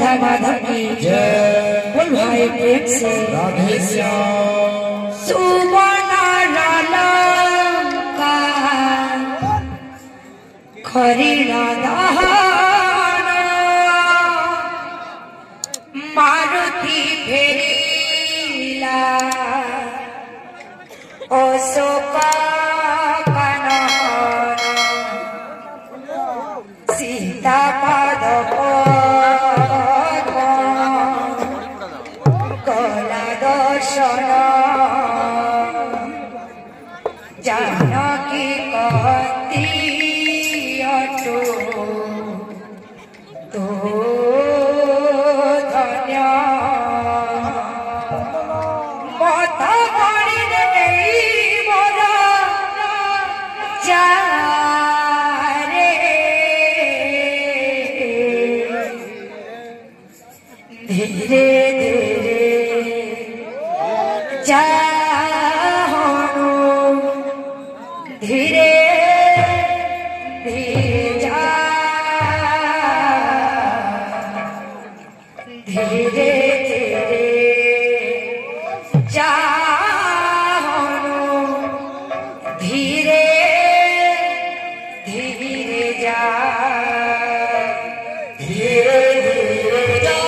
राधा माधव की जय। बोल भाई प्रेम से राधे श्याम। सुवर्ण का खरीदा दहन मारुति फेरिला अशोक सीता पाद कला दर्शन जानकी कहती अटो तो धन्य मत मणि मोर जारे धीरे धीरे जा धीरे धीरे जा धीरे धीरे जा धीरे धीरे जा धीरे धीरे जा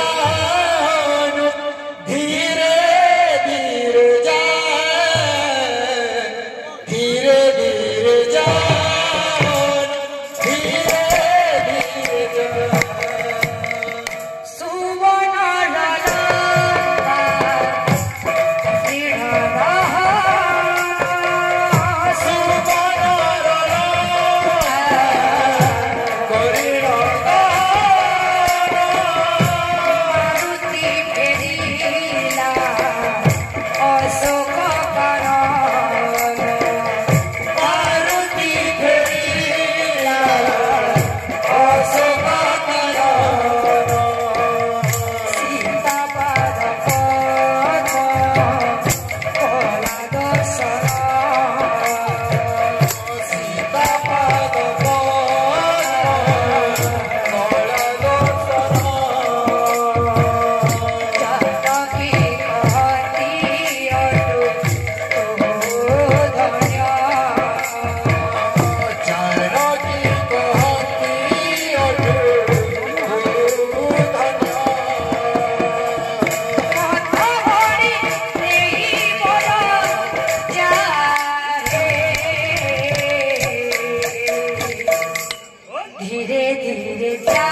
धीरे धीरे जा धीरे धीरे जा धीरे धीरे जा। सुवर्ण धीरे धीरे जा धीरे धीरे जा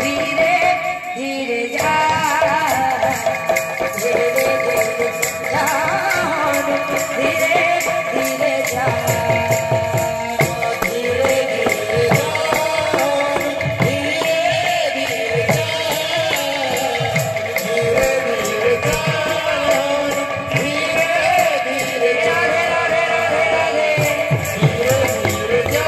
धीरे धीरे जा धीरे धीरे जा धीरे धीरे जा धीरे धीरे जा धीरे धीरे जा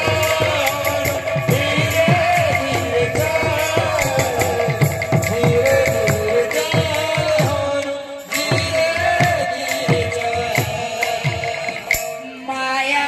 धीरे धीरे जा धीरे धीरे जा माया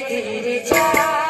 धीरे जा